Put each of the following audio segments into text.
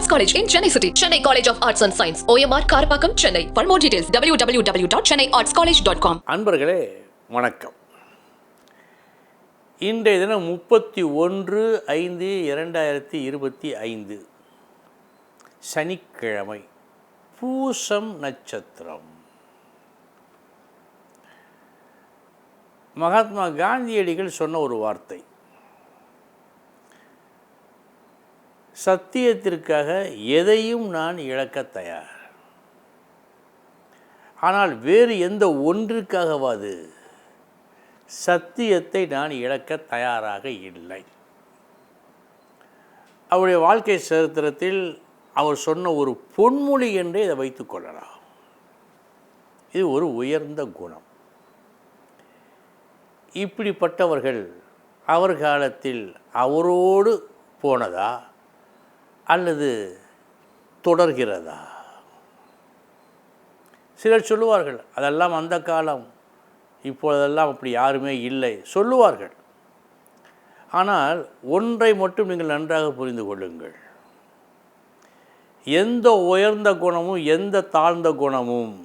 Arts College in Chennai City. Chennai College of Arts and Science. OMR Karapakam, Chennai. For more details, www.chennaiartscollege.com. அன்பர்களே வணக்கம். இன்றைய தினம் 31/5/2025 சனிக்கிழமை, பூசம் நட்சத்திரம். மகாத்மா காந்தியடிகள் சொன்ன ஒரு வார்த்தை, சத்தியத்திற்காக எதையும் நான் இழக்க தயார், ஆனால் வேறு எந்த ஒன்றிற்காகவாது சத்தியத்தை நான் இழக்க தயாராக இல்லை. அவருடைய வாழ்க்கை சரித்திரத்தில் அவர் சொன்ன ஒரு பொன்மொழி என்றே இதை வைத்துக் கொள்ளலாம். இது ஒரு உயர்ந்த குணம். இப்படிப்பட்டவர்கள் அவர் காலத்தில் அவரோடு போனதா அல்லது தொடர்கிறதா? சிலர் சொல்லுவார்கள், அதெல்லாம் அந்த காலம், இப்பொழுதெல்லாம் அப்படி யாருமே இல்லை சொல்லுவார்கள். ஆனால் ஒன்றை மட்டும் நீங்கள் நன்றாக புரிந்து கொள்ளுங்கள், எந்த உயர்ந்த குணமும் எந்த தாழ்ந்த குணமும்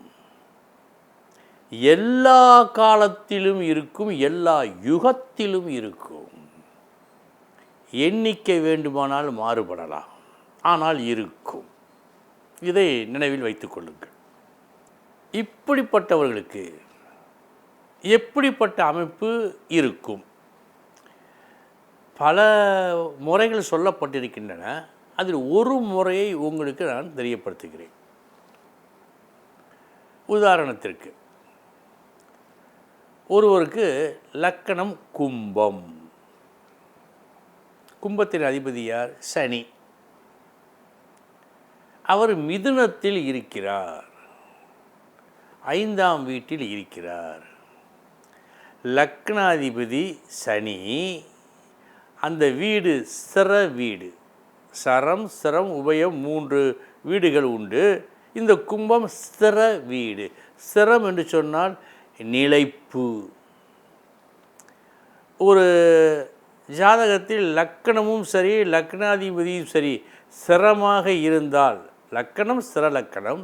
எல்லா காலத்திலும் இருக்கும், எல்லா யுகத்திலும் இருக்கும். எண்ணிக்கை வேண்டுமானால் மாறுபடலாம், ஆனால் இருக்கும். இதை நினைவில் வைத்துக் கொள்ளுங்கள். இப்படிப்பட்டவர்களுக்கு எப்படிப்பட்ட அமைப்பு இருக்கும்? பல முறைகள் சொல்லப்பட்டிருக்கின்றன. அதில் ஒரு முறையை உங்களுக்கு நான் தெரியப்படுத்துகிறேன். உதாரணத்திற்கு, ஒருவருக்கு லக்கணம் கும்பம். கும்பத்தின் அதிபதி யார்? சனி. அவர் மிதுனத்தில் இருக்கிறார், 5ஆம் வீட்டில் இருக்கிறார். லக்னாதிபதி சனி. அந்த வீடு ஸ்திர வீடு. சரம் சிரம் உபயம் 3 வீடுகள் உண்டு. இந்த கும்பம் ஸ்திர வீடு. ஸ்திரம் என்று சொன்னால் நிலைப்பு. ஒரு ஜாதகத்தில் லக்கணமும் சரி லக்னாதிபதியும் சரி ஸ்திரமாக இருந்தால், லக்கணம் ஸ்திர லக்கணம்,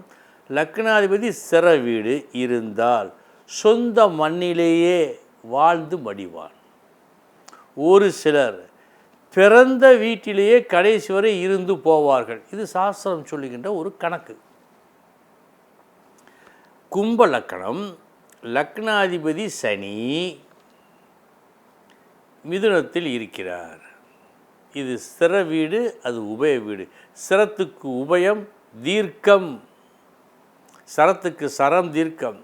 லக்னாதிபதி ஸ்திர வீடு இருந்தால் சொந்த மண்ணிலேயே வாழ்ந்து மடிவான். ஒரு சிலர் பிறந்த வீட்டிலேயே கடைசி வரை இருந்து போவார்கள். இது சாஸ்திரம் சொல்லுகின்ற ஒரு கணக்கு. கும்ப லக்கணம், லக்னாதிபதி சனி மிதுனத்தில் இருக்கிறார். இது ஸ்திர வீடு, அது உபய வீடு. ஸ்திரத்துக்கு உபயம் தீர்க்கம், சரத்துக்கு சரம் தீர்க்கம்,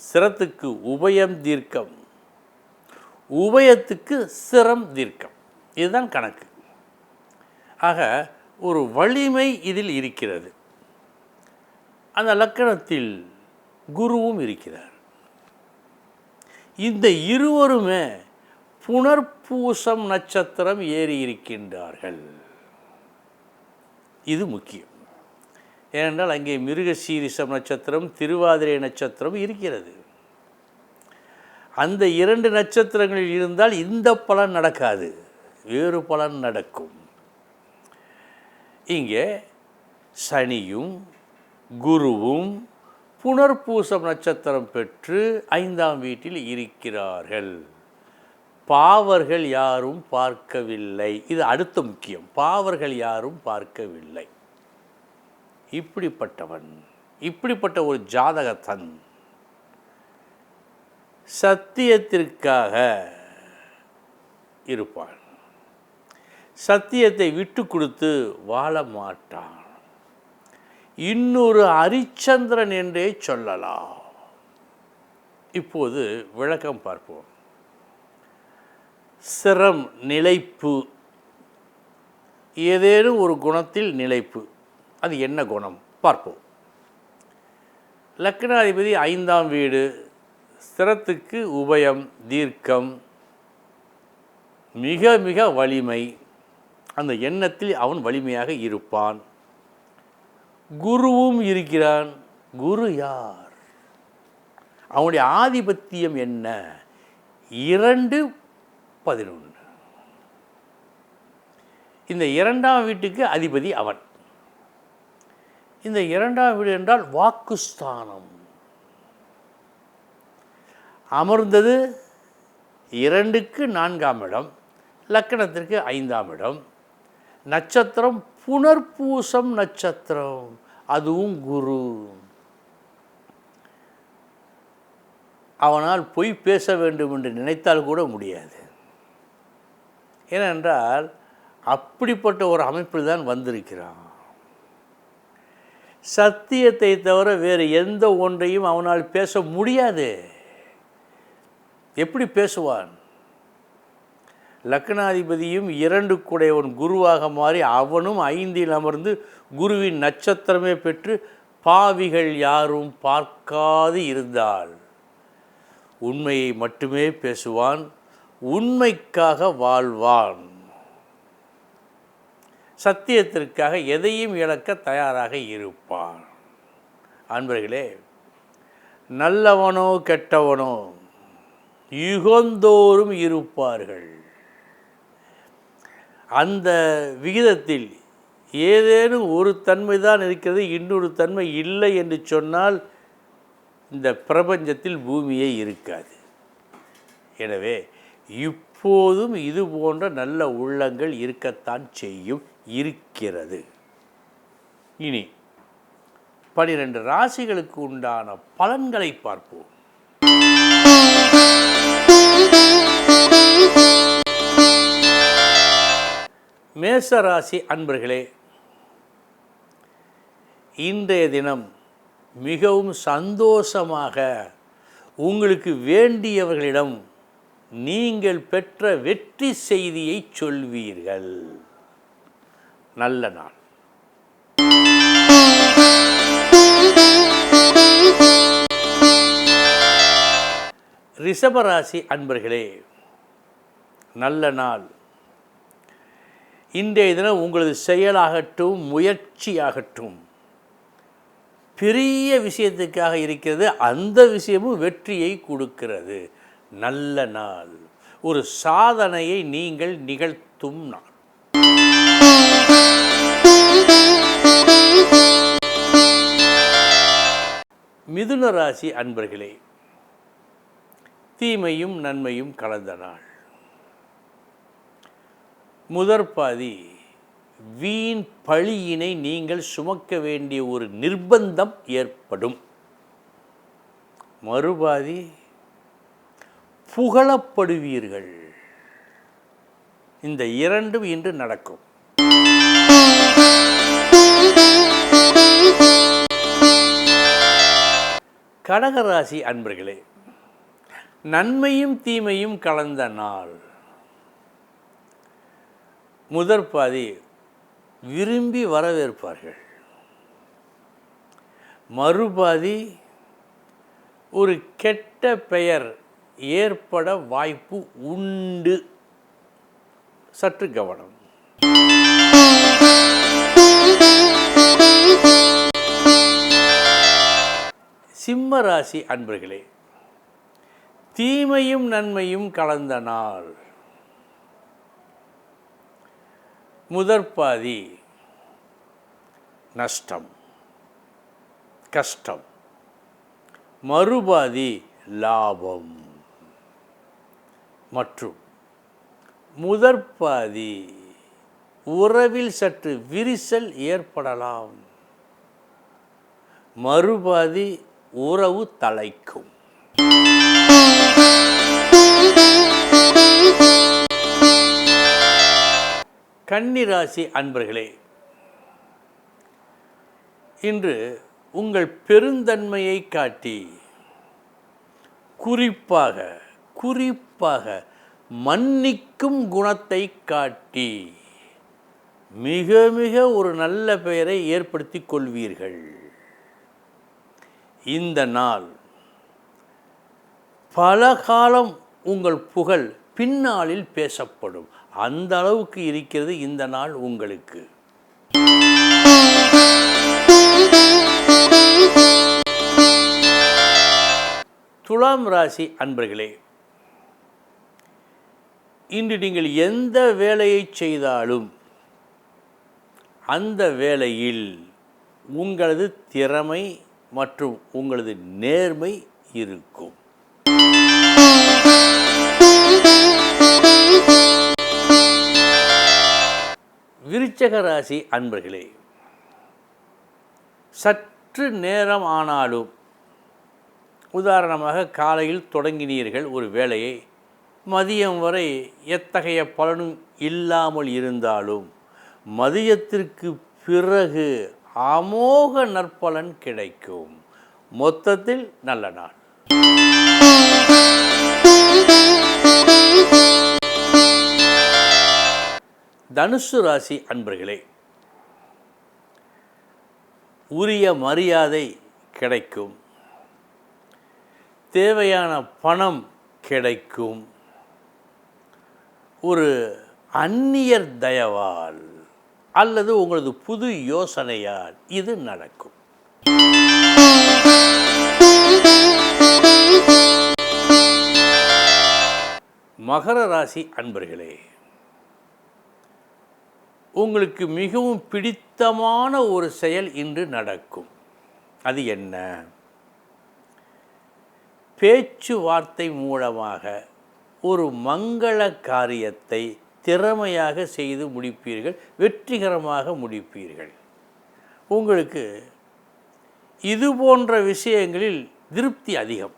ஸ்திரத்துக்கு உபயம் தீர்க்கம், உபயத்துக்கு ஸ்திரம் தீர்க்கம். இதுதான் கணக்கு. ஆக ஒரு வலிமை இதில் இருக்கிறது. அந்த லக்கணத்தில் குருவும் இருக்கிறார். இந்த இருவருமே புனர்பூசம் நட்சத்திரம் ஏறி இருக்கின்றார்கள். இது முக்கியம். ஏனென்றால் அங்கே மிருகசீரிஷம் நட்சத்திரம், திருவாதிரை நட்சத்திரம் இருக்கிறது. அந்த 2 நட்சத்திரங்களில் இருந்தால் இந்த பலன் நடக்காது, வேறு பலன் நடக்கும். இங்கே சனியும் குருவும் புனர்பூசம் நட்சத்திரம் பெற்று 5ஆம் வீட்டில் இருக்கிறார்கள். பாவர்கள் யாரும் பார்க்கவில்லை. இது அடுத்த முக்கியம். பாவர்கள் யாரும் பார்க்கவில்லை. இப்படிப்பட்டவன், இப்படிப்பட்ட ஒரு ஜாதகத்தன் சத்தியத்திற்காக இருப்பான். சத்தியத்தை விட்டு கொடுத்து வாழ மாட்டான். இன்னொரு ஹரிச்சந்திரன் என்றே சொல்லலாம். இப்போது விளக்கம் பார்ப்போம். சிரம் நிலைப்பு, ஏதேனும் ஒரு குணத்தில் நிலைப்பு. அது என்ன குணம் பார்ப்போம். லக்னாதிபதி 5ஆம் வீடு, ஸ்திரத்துக்கு உபயம் தீர்க்கம், மிக மிக வலிமை. அந்த எண்ணத்தில் அவன் வலிமையாக இருப்பான். குருவும் இருக்கிறான். குரு யார்? அவனுடைய ஆதிபத்தியம் என்ன? 2-11. இந்த 2ஆம் வீட்டுக்கு அதிபதி அவன். இந்த 2ஆம் வீடு என்றால் வாக்குஸ்தானம். அமர்ந்தது 2க்கு 4ஆம் இடம், லக்கணத்திற்கு 5ஆம் இடம். நட்சத்திரம் புனர்பூசம் நட்சத்திரம், அதுவும் குரு. அவனால் பொய் பேச வேண்டும் என்று நினைத்தால் கூட முடியாது. ஏனென்றால் அப்படிப்பட்ட ஒரு அமைப்பில் தான் வந்திருக்கிறான். சத்தியத்தை தவிர வேறு எந்த ஒன்றையும் அவனால் பேச முடியாது. எப்படி பேசுவான்? லக்னாதிபதியும் 2 குருவாக மாறி அவனும் 5இல் அமர்ந்து குருவின் நட்சத்திரமே பெற்று பாவிகள் யாரும் பார்க்காது இருந்தால் உண்மையை மட்டுமே பேசுவான், உண்மைக்காக வாழ்வான், சத்தியத்திற்காக எதையும் இழக்க தயாராக இருப்பான். அன்பர்களே, நல்லவனோ கெட்டவனோ யுகந்தோறும் இருப்பார்கள். அந்த விகிதத்தில் ஏதேனும் ஒரு தன்மை தான் இருக்கிறது, இன்னொரு தன்மை இல்லை என்று சொன்னால் இந்த பிரபஞ்சத்தில் பூமியே இருக்காது. எனவே இப்போதும் இது போன்ற நல்ல உள்ளங்கள் இருக்கத்தான் செய்யும், இருக்கிறது. இனி 12 ராசிகளுக்கு உண்டான பலன்களை பார்ப்போம். மேசராசி அன்பர்களே, இன்றைய தினம் மிகவும் சந்தோஷமாக உங்களுக்கு வேண்டியவர்களிடம் நீங்கள் பெற்ற வெற்றி செய்தியை சொல்வீர்கள். நல்ல நாள். ரிஷபராசி அன்பர்களே, நல்ல நாள். இன்றைய தினம் உங்களது செயலாகட்டும், முயற்சியாகட்டும், பெரிய விஷயத்துக்காக இருக்கிறது. அந்த விஷயமும் வெற்றியை கொடுக்கிறது. நல்ல நாள். ஒரு சாதனையை நீங்கள் நிகழ்த்தும் நாள். மிதுன ராசி அன்பர்களே, தீமையும் நன்மையும் கலந்த நாள். முதற்பாதி வீண் பழியினை நீங்கள் சுமக்க வேண்டிய ஒரு நிர்பந்தம் ஏற்படும். மறுபாதி புகழப்படுவீர்கள். இந்த இரண்டும் இன்று நடக்கும். கடகராசி அன்பர்களே, நன்மையும் தீமையும் கலந்த நாள். முதற்பாதி விரும்பி வரவேற்பார்கள். மறுபாதி ஒரு கெட்ட பெயர் ஏற்பட வாய்ப்பு உண்டு. சற்று கவனம். சிம்ம ராசி அன்பர்களே, தீமையும் நன்மையும் கலந்த நாள். முதற்பாதி நஷ்டம், கஷ்டம். மறுபாதி லாபம். மற்றும் முதற்பாதி உறவில் சற்று விரிசல் ஏற்படலாம். மறுபாதி உறவு தலைக்கும். கன்னிராசி அன்பர்களே, இன்று உங்கள் பெருந்தன்மையை காட்டி குறிப்பாக மன்னிக்கும் குணத்தை காட்டி மிக மிக ஒரு நல்ல பெயரை ஏற்படுத்தி கொள்வீர்கள். இந்த நாள் பல காலம் உங்கள் புகழ் பின்னாளில் பேசப்படும். அந்த அளவுக்கு இருக்கிறது இந்த நாள் உங்களுக்கு. துலாம் ராசி அன்பர்களே, இன்று நீங்கள் எந்த வேலையை செய்தாலும் அந்த வேலையில் உங்களது திறமை மற்றும் உங்களது நேர்மை இருக்கும். விருச்சிக ராசி அன்பர்களே, சற்று நேரம் ஆனாலும், உதாரணமாக காலையில் தொடங்கினீர்கள் ஒரு வேலையை, மதியம் வரை எத்தகைய பலனும் இல்லாமல் இருந்தாலும் மதியத்திற்கு பிறகு அமோக நற்பலன் கிடைக்கும். மொத்தத்தில் நல்ல நாள். தனுசு ராசி அன்பர்களே, உரிய மரியாதை கிடைக்கும், தேவையான பணம் கிடைக்கும், ஒரு அந்நியர் தயவால் அல்லது உங்களது புது யோசனையால் இது நடக்கும். மகர ராசி அன்பர்களே, உங்களுக்கு மிகவும் பிடித்தமான ஒரு செயல் இன்று நடக்கும். அது என்ன? பேச்சுவார்த்தை மூலமாக ஒரு மங்கள காரியத்தை திறமையாக செய்து முடிப்பீர்கள், வெற்றிகரமாக முடிப்பீர்கள். உங்களுக்கு இது போன்ற விஷயங்களில் திருப்தி அதிகம்.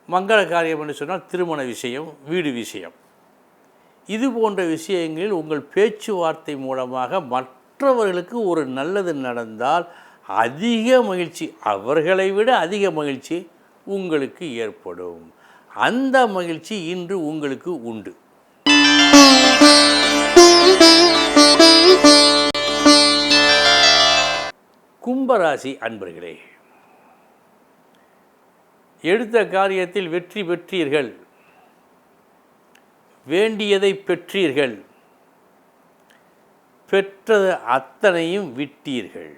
மங்கள காரியம் என்று சொன்னால் திருமண விஷயம், வீடு விஷயம், இது போன்ற விஷயங்களில் உங்கள் பேச்சுவார்த்தை மூலமாக மற்றவர்களுக்கு ஒரு நல்லது நடந்தால் அதிக மகிழ்ச்சி, அவர்களை விட அதிக மகிழ்ச்சி உங்களுக்கு ஏற்படும். அந்த மகிழ்ச்சி இன்று உங்களுக்கு உண்டு. கும்பராசி அன்பர்களே, எடுத்த காரியத்தில் வெற்றி பெற்றீர்கள், வேண்டியதை பெற்றீர்கள், பெற்றது அத்தனையும் விட்டீர்கள்.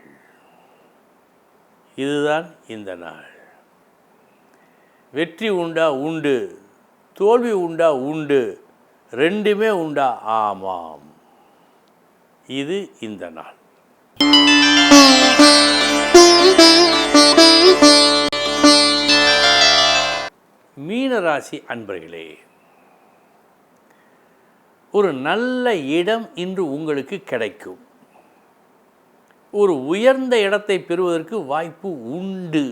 இதுதான் இந்த நாள். வெற்றி உண்டா? உண்டு. தோல்வி உண்டா? உண்டு. ரெண்டுமே உண்டா? ஆமாம். இது இந்த நாள். மீனராசி அன்பர்களே, ஒரு நல்ல இடம் இன்று உங்களுக்கு கிடைக்கும். ஒரு உயர்ந்த இடத்தை பெறுவதற்கு வாய்ப்பு உண்டு.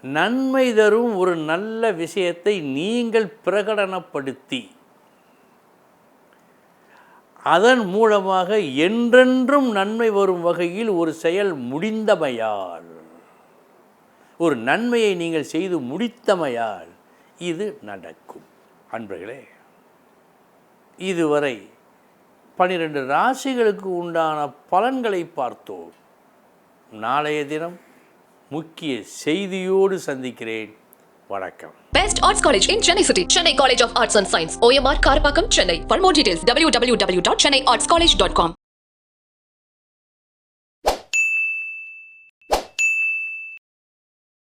நன்மை தரும் ஒரு நல்ல விஷயத்தை நீங்கள் பிரகடனப்படுத்தி அதன் மூலமாக என்றென்றும் நன்மை வரும் வகையில் ஒரு செயல் முடிந்தமையால், ஒரு நன்மையை நீங்கள் செய்து முடித்தமையால் இது நடக்கும். அன்பர்களே, இதுவரை 12 ராசிகளுக்கு உண்டான பலன்களை பார்த்தோம். நாளைய தினம் முக்கிய செய்தியோடு சந்திக்கிறேன். வணக்கம். Best Arts College in Chennai City. Chennai College of Arts and Science. OMR Karpakkam, Chennai. For more details, www.chennaiartscollege.com.